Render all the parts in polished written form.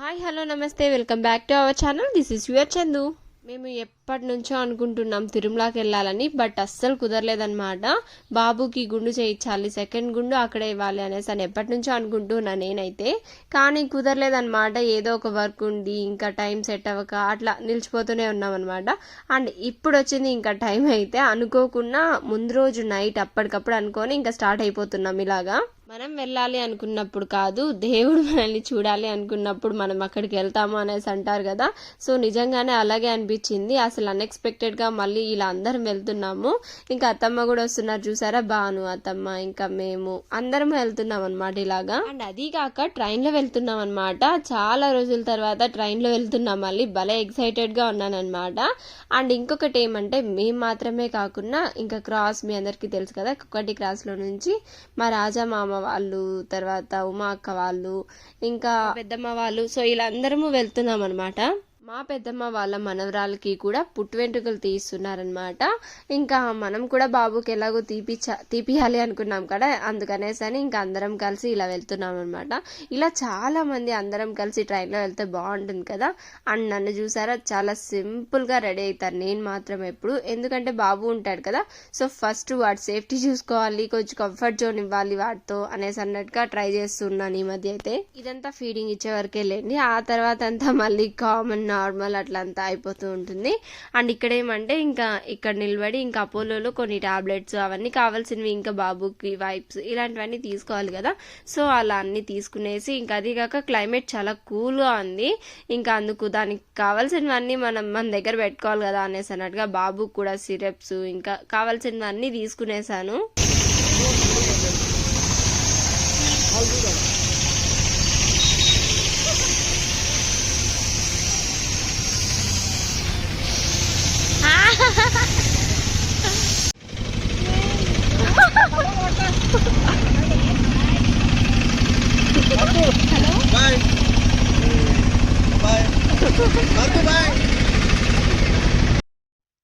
Hi hello నమస్తే welcome back to our channel. This is your Chandu. మేము ఎప్పటి నుంచో అనుకుంటున్నాం తిరుమలకి వెళ్ళాలని, బట్ అస్సలు కుదరలేదన్నమాట. బాబుకి గుండు చేయించాలి, సెకండ్ గుండు అక్కడే ఇవ్వాలి అనేసి అని ఎప్పటి నుంచో అనుకుంటున్నా నేనైతే. కానీ కుదరలేదన్నమాట. ఏదో ఒక వర్క్ ఉండి ఇంకా టైం సెట్ అవ్వక అట్లా నిలిచిపోతూనే ఉన్నాం అనమాట. అండ్ ఇప్పుడు వచ్చింది ఇంకా టైం అయితే అనుకోకుండా ముందు రోజు నైట్ అప్పటికప్పుడు అనుకొని ఇంకా స్టార్ట్ అయిపోతున్నాం. ఇలాగా మనం వెళ్ళాలి అనుకున్నప్పుడు కాదు, దేవుడు మనల్ని చూడాలి అనుకున్నప్పుడు మనం అక్కడికి వెళ్తాము అనేసి అంటారు కదా. సో నిజంగానే అలాగే అనిపించింది. అసలు అన్ఎక్స్పెక్టెడ్గా మళ్ళీ ఇలా అందరం వెళ్తున్నాము. ఇంకా అత్తమ్మ కూడా వస్తున్నారు చూసారా, బాను అత్తమ్మ ఇంకా మేము అందరం వెళ్తున్నాం అనమాట ఇలాగా. అండ్ అది కాక ట్రైన్లో వెళ్తున్నాం అనమాట. చాలా రోజుల తర్వాత ట్రైన్లో వెళ్తున్నాం. మళ్ళీ భలే ఎక్సైటెడ్గా ఉన్నాను అనమాట. అండ్ ఇంకొకటి ఏమంటే మేము మాత్రమే కాకుండా ఇంకా క్రాస్, మీ అందరికీ తెలుసు కదా, కుక్కటి క్రాస్లో నుంచి మా రాజా మామ వాళ్ళు, తర్వాత ఉమా అక్క వాళ్ళు, ఇంకా పెద్దమ్మ వాళ్ళు, సో ఇలా అందరము వెళ్తున్నాం అనమాట. మా పెద్దమ్మ వాళ్ళ మనవరాలకి కూడా పుట్టు వెంట్రుకలు తీస్తున్నారనమాట. ఇంకా మనం కూడా బాబుకి ఎలాగో తీపియాలి అనుకున్నాం కదా, అందుకనేసి అని ఇంకా అందరం కలిసి ఇలా వెళ్తున్నాం అనమాట. ఇలా చాలా మంది అందరం కలిసి ట్రైన్లో వెళ్తే బాగుంటుంది కదా. అండ్ నన్ను చూసారా, చాలా సింపుల్గా రెడీ అవుతారు. నేను మాత్రం ఎప్పుడు, ఎందుకంటే బాబు ఉంటాడు కదా, సో ఫస్ట్ వాడి సేఫ్టీ చూసుకోవాలి, కొంచెం కంఫర్ట్ జోన్ ఇవ్వాలి వాటితో అనేసి అన్నట్టుగా ట్రై చేస్తున్నాను ఈ మధ్య అయితే. ఇదంతా ఫీడింగ్ ఇచ్చే వరకే లేండి, ఆ తర్వాత అంతా మళ్ళీ కామన్ నార్మల్ అట్లా అంతా అయిపోతూ ఉంటుంది. అండ్ ఇక్కడ ఏమంటే ఇంకా ఇక్కడ నిలబడి ఇంకా అపోలోలో కొన్ని టాబ్లెట్స్ అవన్నీ కావాల్సినవి, ఇంకా బాబుకి వైప్స్ ఇలాంటివన్నీ తీసుకోవాలి కదా. సో అలా అన్ని తీసుకునేసి ఇంకా అది కాక క్లైమేట్ చాలా కూల్గా ఉంది. ఇంకా అందుకు దానికి కావాల్సినవన్నీ మన దగ్గర పెట్టుకోవాలి కదా అనేసి అన్నట్టుగా బాబుకి కూడా సిరప్స్ ఇంకా కావాల్సినవన్నీ తీసుకునేసాను.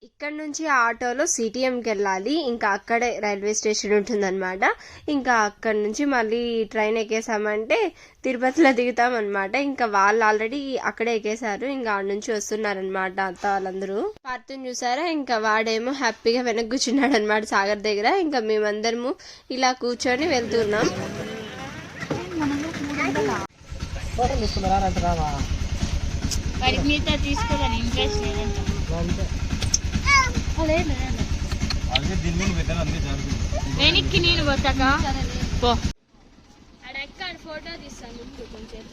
ఇక్కడ నుంచి ఆటోలో సిటిఎంకి వెళ్ళాలి. ఇంకా అక్కడే రైల్వే స్టేషన్ ఉంటుందన్నమాట. ఇంకా అక్కడ నుంచి మళ్ళీ ట్రైన్ ఎక్కేసామంటే తిరుపతిలో దిగుతాం అనమాట. ఇంకా వాళ్ళు ఆల్రెడీ అక్కడే ఎక్కేసారు, ఇంకా ఆడ నుంచి వస్తున్నారనమాట అత్త వాళ్ళందరూ. పార్తుని చూసారా, ఇంకా వాడేమో హ్యాపీగా వెనక్కి కూర్చున్నాడు అనమాట సాగర్ దగ్గర. ఇంకా మేమందరము ఇలా కూర్చొని వెళ్తున్నాం. తీసుకోవాలని ఇంట్రెస్ట్ లేదంట. వెనక్కి నేను పోతాక పో అడెక్క ఫోటో తీస్తాను కొంచెం.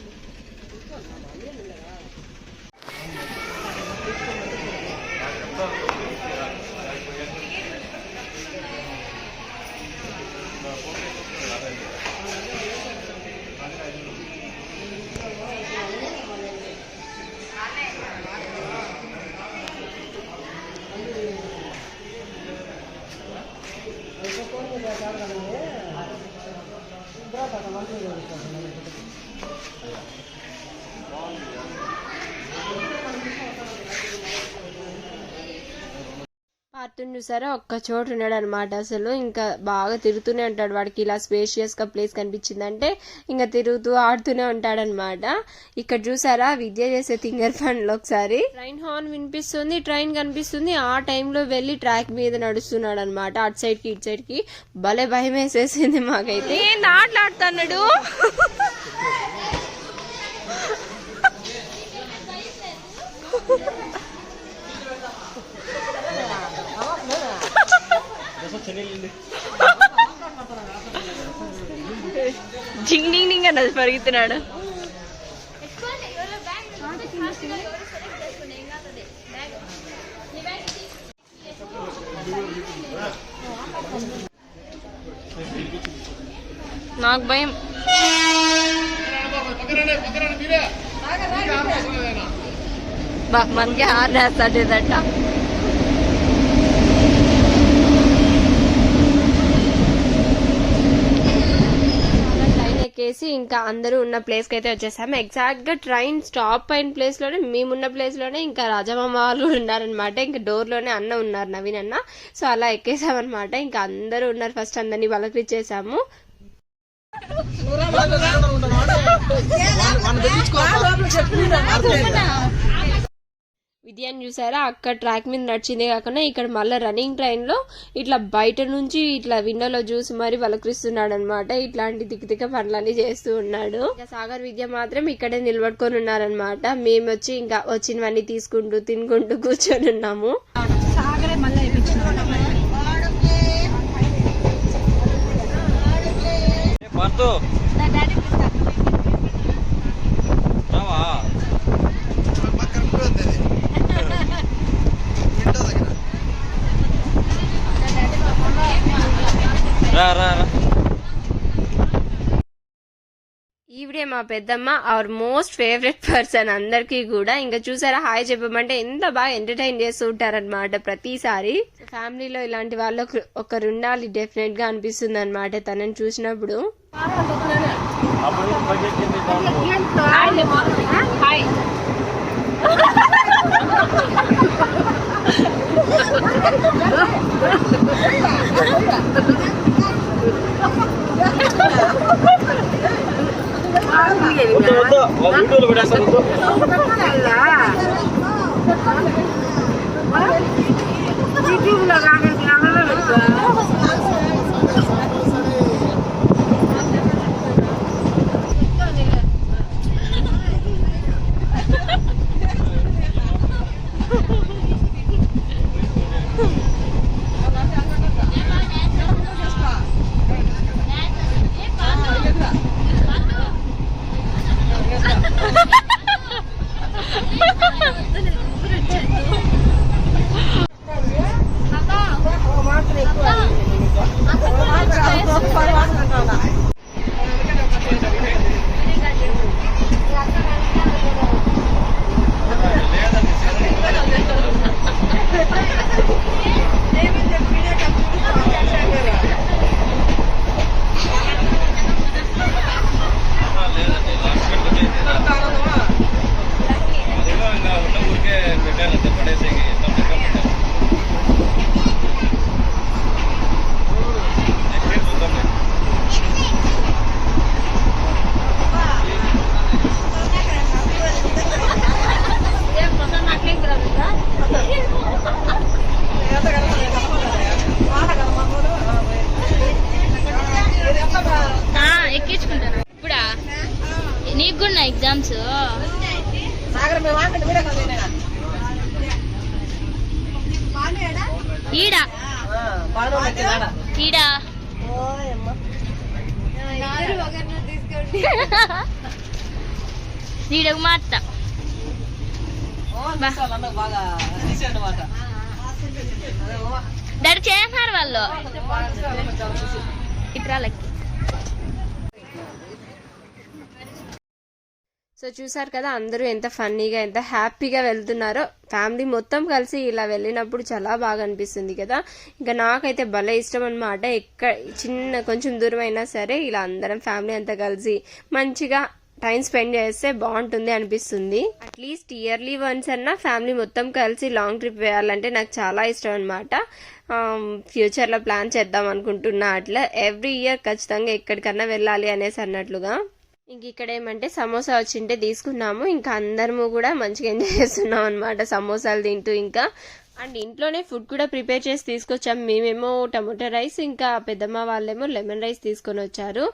పార్తుని చూసారా, ఒక్క చోటు ఉన్నాడు అనమాట. అసలు ఇంకా బాగా తిరుగుతూనే ఉంటాడు. వాడికి ఇలా స్పేషియస్ గా ప్లేస్ కనిపించిందంటే ఇంకా తిరుగుతూ ఆడుతూనే ఉంటాడనమాట. ఇక్కడ చూసారా, విద్య చేసే థింగర్ ఫన్ లో ఒకసారి ట్రైన్ హార్న్ వినిపిస్తుంది, ట్రైన్ కనిపిస్తుంది, ఆ టైంలో వెళ్ళి ట్రాక్ మీద నడుస్తున్నాడు అనమాట. అటు సైడ్ కి ఇటు సైడ్ కి. భలే భయం వేసేసింది మాకైతే. ఆటలాడుతున్నాడు. జింగ్ అన్నది పరిగెత్తున్నాడు. నాకు భయం. బా మనకి హార్నేస్తాడేదట. ఎక్కేసి ఇంకా అందరూ ఉన్న ప్లేస్ కి అయితే వచ్చేసాము. ఎగ్జాక్ట్ గా ట్రైన్ స్టాప్ అయిన ప్లేస్ లోనే, మేమున్న ప్లేస్ లోనే ఇంకా రాజమామ వాళ్ళు ఉన్నారనమాట. ఇంకా డోర్ లోనే అన్న ఉన్నారు, నవీన్ అన్న. సో అలా ఎక్కేసామన్నమాట. ఇంకా అందరూ ఉన్నారు. ఫస్ట్ అందరినీ పలకరించేసాము. విద్యాన్ని చూసారా అక్కడ ట్రాక్ మీద నడిచిందే కాకుండా ఇక్కడ మళ్ళీ రన్నింగ్ ట్రైన్ లో ఇట్లా బయట నుంచి ఇట్లా విండోలో చూసి మరి పలకరిస్తున్నాడు అనమాట. ఇట్లాంటి తిక్క పనులన్నీ చేస్తూ ఉన్నాడు. ఇంకా సాగర్ విద్య మాత్రం ఇక్కడే నిలబడుకొని ఉన్నారనమాట. మేము వచ్చి ఇంకా వచ్చినవన్నీ తీసుకుంటూ తినుకుంటూ కూర్చొని ఉన్నాము. ఈవిడే మా పెద్దమ్మ అవర్ మోస్ట్ ఫేవరెట్ పర్సన్ అందరికి కూడా. ఇంకా చూసారా హాయ్ చెప్పమంటే ఎంత బాగా ఎంటర్టైన్ చేస్తూ ఉంటారనమాట ప్రతిసారి. ఫ్యామిలీలో ఇలాంటి వాళ్ళు ఒకరు ఉండాలి డెఫినెట్ గా అనిపిస్తుంది అనమాట తనని చూసినప్పుడు. ఎక్కించుకుంటాను ఇప్పుడా? నీకు కూడా ఎగ్జామ్స్? ఈడా ఈడా ఈడకు మాట డాడీ చేస్తున్నారు వాళ్ళు ఇట్రాలకి. సో చూసారు కదా అందరూ ఎంత ఫన్నీగా ఎంత హ్యాపీగా వెళ్తున్నారో. ఫ్యామిలీ మొత్తం కలిసి ఇలా వెళ్ళినప్పుడు చాలా బాగా అనిపిస్తుంది కదా. ఇంకా నాకైతే భలే ఇష్టం అనమాట. చిన్న కొంచెం దూరం అయినా సరే ఇలా అందరం ఫ్యామిలీ అంతా కలిసి మంచిగా టైం స్పెండ్ చేస్తే బాగుంటుంది అనిపిస్తుంది. అట్లీస్ట్ ఇయర్లీ వన్స్ అన్నా ఫ్యామిలీ మొత్తం కలిసి లాంగ్ ట్రిప్ వేయాలంటే నాకు చాలా ఇష్టం అనమాట. ఫ్యూచర్ లో ప్లాన్ చేద్దాం అనుకుంటున్నా. అట్లా ఎవ్రీ ఇయర్ ఖచ్చితంగా ఎక్కడికన్నా వెళ్ళాలి అనేసి అన్నట్లుగా. ఇంక ఇక్కడ ఏమంటే సమోసా వచ్చింటే తీసుకున్నాము. ఇంకా అందరము కూడా మంచిగా ఎంజాయ్ చేస్తున్నాం అనమాట సమోసాలు తింటూ. ఇంకా అండ్ ఇంట్లోనే ఫుడ్ కూడా ప్రిపేర్ చేసి తీసుకొచ్చాం. మేమేమో టమోటా రైస్, ఇంకా పెద్దమ్మ వాళ్ళేమో లెమన్ రైస్ తీసుకొని వచ్చారు.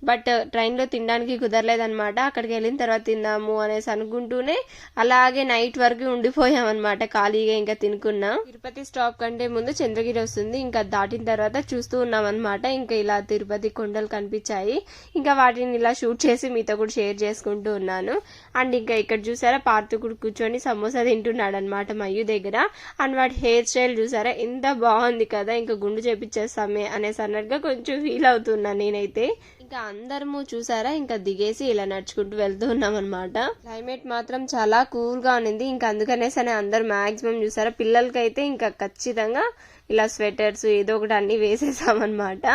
బట్ ట్రైన్లో తినడానికి కుదరలేదనమాట. అక్కడికి వెళ్ళిన తర్వాత తిన్నాము అనేసి అనుకుంటూనే అలాగే నైట్ వరకు ఉండిపోయాం అనమాట ఖాళీగా. ఇంకా తినుకున్నాం. తిరుపతి స్టాప్ కంటే ముందు చంద్రగిరి వస్తుంది. ఇంకా దాటిన తర్వాత చూస్తూ ఉన్నాం అనమాట. ఇంకా ఇలా తిరుపతి కొండలు కనిపించాయి. ఇంకా వాటిని ఇలా షూట్ చేసి మీతో కూడా షేర్ చేసుకుంటూ ఉన్నాను. అండ్ ఇంకా ఇక్కడ చూసారా పార్థకుడు కూర్చొని సమోసా తింటున్నాడు అనమాట మయ్యు దగ్గర. అండ్ వాడి హెయిర్ స్టైల్ చూసారా ఎంత బాగుంది కదా. ఇంకా గుండు చేపించేస్తామే అనేసి అన్నట్టుగా కొంచెం ఫీల్ అవుతున్నా నేనైతే. ఇంకా అందరము చూసారా ఇంకా దిగేసి ఇలా నడుచుకుంటూ వెళ్తూ ఉన్నాం అనమాట. క్లైమేట్ మాత్రం చాలా కూల్ గా ఉంది. ఇంకా అందుకనేసి అందరు మాక్సిమం చూసారా పిల్లలకైతే ఇంకా ఖచ్చితంగా ఇలా స్వెటర్స్ ఏదో ఒకటి అన్ని వేసేసామన్నమాట.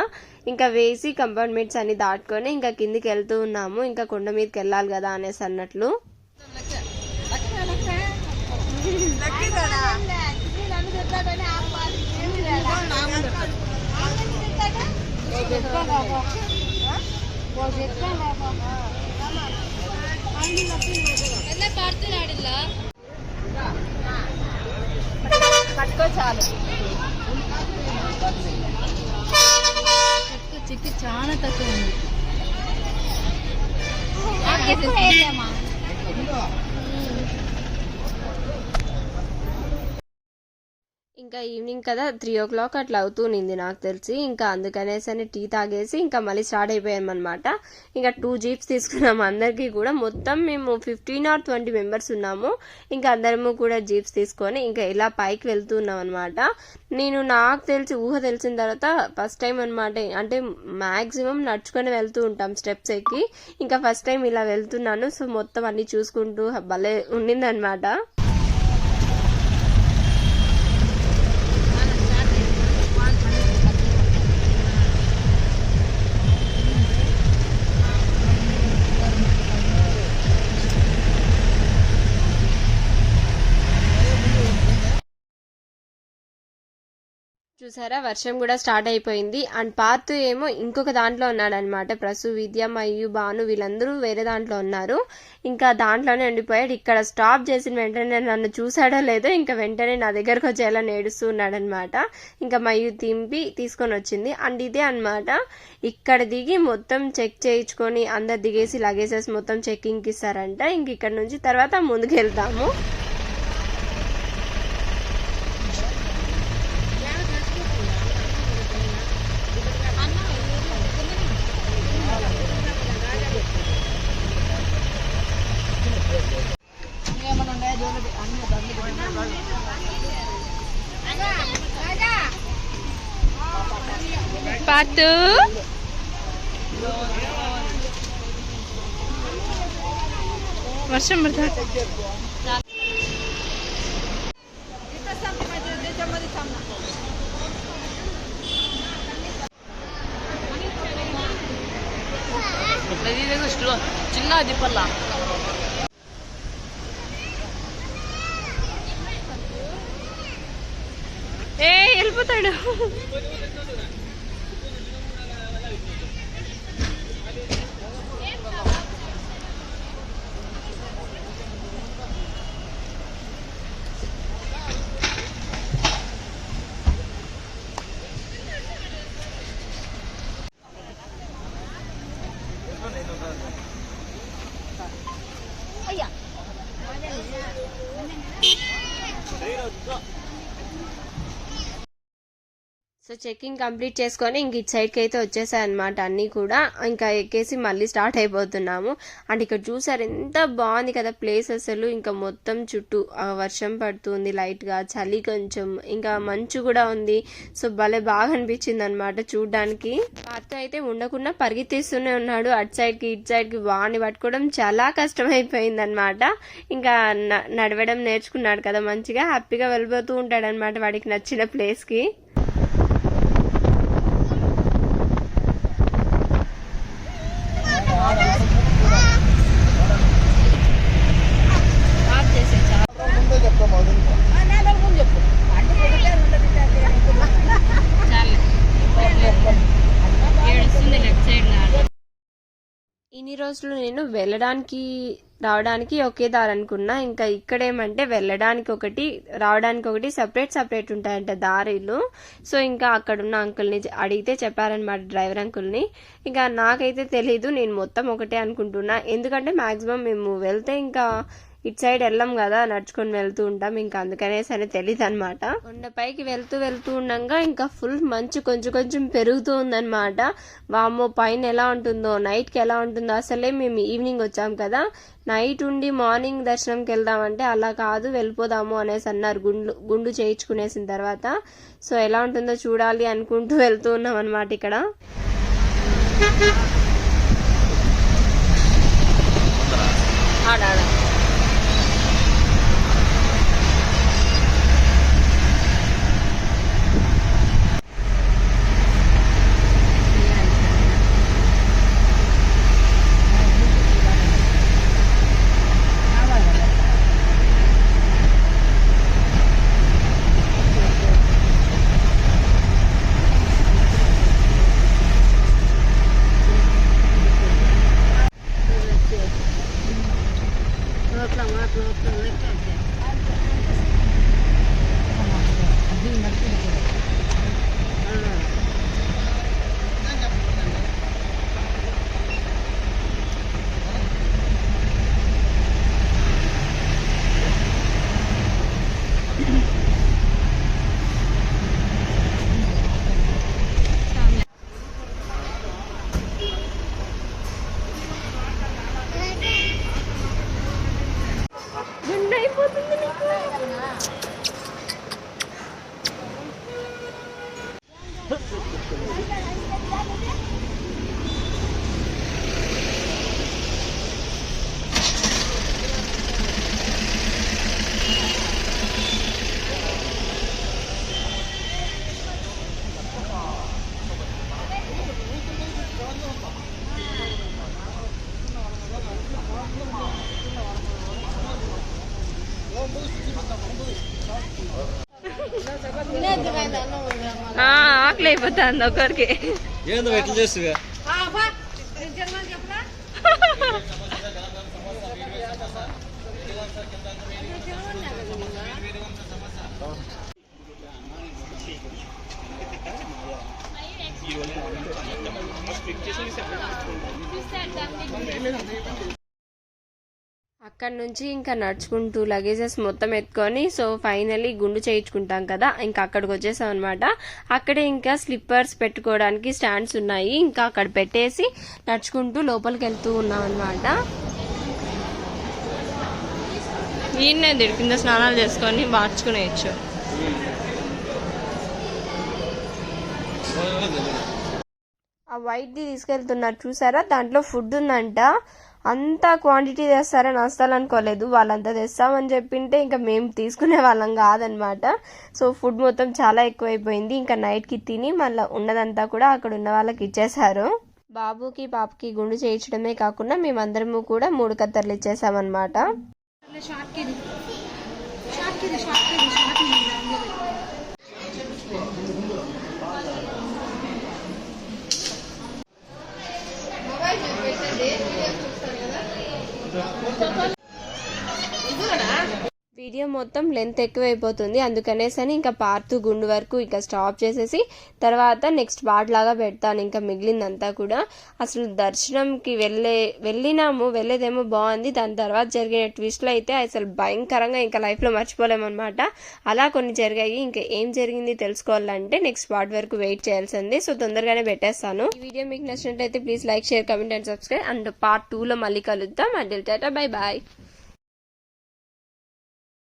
ఇంకా వేసి కంపార్ట్మెంట్స్ అన్ని దాటుకొని ఇంకా కిందికి వెళ్తూ ఉన్నాము. ఇంకా కొండ మీదకి వెళ్ళాలి కదా అనేసి అన్నట్లు. పట్టుకో చాలు. చిక్కి చాలా తక్కువ ఉంది. ఇంకా ఈవినింగ్ కదా 3 o'clock అట్లా అవుతూనింది నాకు తెలిసి. ఇంకా అందుకనేసి టీ తాగేసి ఇంకా మళ్ళీ స్టార్ట్ అయిపోయామన్నమాట. ఇంకా 2 jeeps తీసుకున్నాము అందరికీ కూడా. మొత్తం మేము 15 or 20 members ఉన్నాము. ఇంకా అందరము కూడా జీప్స్ తీసుకొని ఇంకా ఇలా పైకి వెళ్తున్నాం అనమాట. నాకు తెలిసి ఊహ తెలిసిన తర్వాత ఫస్ట్ టైం అనమాట. అంటే మ్యాక్సిమం నడుచుకొని వెళ్తూ ఉంటాం స్టెప్స్ ఎక్కి. ఇంకా ఫస్ట్ టైం ఇలా వెళ్తున్నాను. సో మొత్తం అన్ని చూసుకుంటూ భలే ఉండిందనమాట. చూసారా వర్షం కూడా స్టార్ట్ అయిపోయింది. అండ్ పార్తు ఏమో ఇంకొక దాంట్లో ఉన్నాడనమాట. ప్రసు, విద్య, మయ్యు, భాను వీళ్ళందరూ వేరే దాంట్లో ఉన్నారు. ఇంకా దాంట్లోనే ఉండిపోయాడు. ఇక్కడ స్టాప్ చేసిన వెంటనే నన్ను చూసాడో లేదో ఇంకా వెంటనే నా దగ్గరకు వచ్చేలా నేడుస్తూ ఉన్నాడనమాట. ఇంకా మయ్యు తీసుకొని వచ్చింది. అండ్ ఇదే అనమాట, ఇక్కడ దిగి మొత్తం చెక్ చేయించుకొని అందరు దిగేసి లగేజెస్ మొత్తం చెక్కింగ్కి ఇస్తారంట. ఇంక ఇక్కడ నుంచి తర్వాత ముందుకు వెళ్తాము. పాతు వర్షం పడుతుంది. చిన్న దిప్పల్లా వెళ్ళిపోతాడు. సో చెక్కింగ్ కంప్లీట్ చేసుకొని ఇంక ఇటు సైడ్కి అయితే వచ్చేసాయి అనమాట అన్నీ కూడా. ఇంకా ఎక్కేసి మళ్ళీ స్టార్ట్ అయిపోతున్నాము. అండ్ ఇక్కడ చూసారు ఎంత బాగుంది కదా ప్లేస్ అసలు. ఇంకా మొత్తం చుట్టూ వర్షం పడుతుంది లైట్గా, చలి కొంచెం, ఇంకా మంచు కూడా ఉంది. సో భలే బాగా అనిపించింది అనమాట చూడ్డానికి. పాత అయితే ఉండకుండా పరిగెత్తిస్తూనే ఉన్నాడు అటు సైడ్కి ఇటు సైడ్కి. వాడిని పట్టుకోవడం చాలా కష్టమైపోయింది అనమాట. ఇంకా నడవడం నేర్చుకున్నాడు కదా మంచిగా, హ్యాపీగా వెళ్ళిపోతూ ఉంటాడు అనమాట వాడికి నచ్చిన ప్లేస్కి. ఇన్ని రోజులు నేను వెళ్ళడానికి రావడానికి ఒకే దారి అనుకున్నా. ఇంకా ఇక్కడేమంటే వెళ్ళడానికి ఒకటి రావడానికి ఒకటి సపరేట్ ఉంటాయంట దారిలు. సో ఇంకా అక్కడున్న అంకుల్ని అడిగితే చెప్పారనమాట, డ్రైవర్ అంకుల్ని. ఇంకా నాకైతే తెలీదు, నేను మొత్తం ఒకటే అనుకుంటున్నా. ఎందుకంటే మాక్సిమం మేము వెళ్తే ఇంకా ఇటు సైడ్ వెళ్ళాం కదా, నడుచుకొని వెళ్తూ ఉంటాం. ఇంకా అందుకనే సరే తెలీదు అనమాట. కొండపైకి వెళ్తూ ఉండగా ఇంకా ఫుల్ మంచు కొంచెం పెరుగుతూ ఉందన్నమాట. వామ్మో పైన ఎలా ఉంటుందో, నైట్కి ఎలా ఉంటుందో. అసలే మేము ఈవినింగ్ వచ్చాం కదా, నైట్ ఉండి మార్నింగ్ దర్శనంకి వెళ్దామంటే అలా కాదు, వెళ్ళిపోదాము అనేసి అన్నారు గుండు చేయించుకునేసిన తర్వాత. సో ఎలా ఉంటుందో చూడాలి అనుకుంటూ వెళ్తూ ఉన్నాం అనమాట ఇక్కడ. గుండె అయిపోతుంది నీకు. ఆకలి అయిపోతుంది ఒకరికి. ఏందో ఎట్లా చేస్తుగా అక్కడ నుంచి ఇంకా నడుచుకుంటూ లగేజెస్ మొత్తం ఎత్తుకొని సో ఫైనల్లీ గుండు చేయించుకుంటాం కదా, ఇంకా అక్కడికి వచ్చేసాం అనమాట. అక్కడే ఇంకా స్లిప్పర్స్ పెట్టుకోవడానికి స్టాండ్స్ ఉన్నాయి, ఇంకా అక్కడ పెట్టేసి నడుచుకుంటూ లోపలికి వెళ్తూ ఉన్నాం అనమాట. ఈయనే కింద స్నానాలు చేసుకొని మార్చుకునేయచ్చు. ఆ వైట్ది తీసుకెళ్తున్నారు చూసారా, దాంట్లో ఫుడ్ ఉందంట. అంత క్వాంటిటీ తెస్తారని అస్సలు అనుకోలేదు. వాళ్ళంతా తెస్తామని చెప్పింటే ఇంకా మేము తీసుకునే వాళ్ళం కాదనమాట. సో ఫుడ్ మొత్తం చాలా ఎక్కువైపోయింది. ఇంకా నైట్కి తిని మళ్ళీ ఉన్నదంతా కూడా అక్కడ ఉన్న వాళ్ళకి ఇచ్చేసారు. బాబుకి పాపకి గుండు చేయించడమే కాకుండా మేమందరము కూడా 3 కత్తర్లు ఇచ్చేసామన్నమాట. వీడియో మొత్తం లెంత్ ఎక్కువైపోతుంది, అందుకనేసని ఇంకా పార్ట్ 2 గుండు వరకు ఇంకా స్టాప్ చేసేసి తర్వాత నెక్స్ట్ పార్ట్ లాగా పెడతాను. ఇంకా మిగిలిందంతా కూడా అసలు దర్శనంకి వెళ్ళేదేమో బాగుంది, దాని తర్వాత జరిగిన ట్విస్ట్లు అయితే అసలు భయంకరంగా ఇంకా లైఫ్లో మర్చిపోలేమన్నమాట. అలా కొన్ని జరిగాయి. ఇంకా ఏం జరిగింది తెలుసుకోవాలంటే నెక్స్ట్ పార్ట్ వరకు వెయిట్ చేయాల్సింది. సో తొందరగానే పెట్టేస్తాను. ఈ వీడియో మీకు నచ్చినట్లయితే please like, share, comment and subscribe. And part 2లో మళ్ళీ కలుద్దాం. Until tata, bye bye.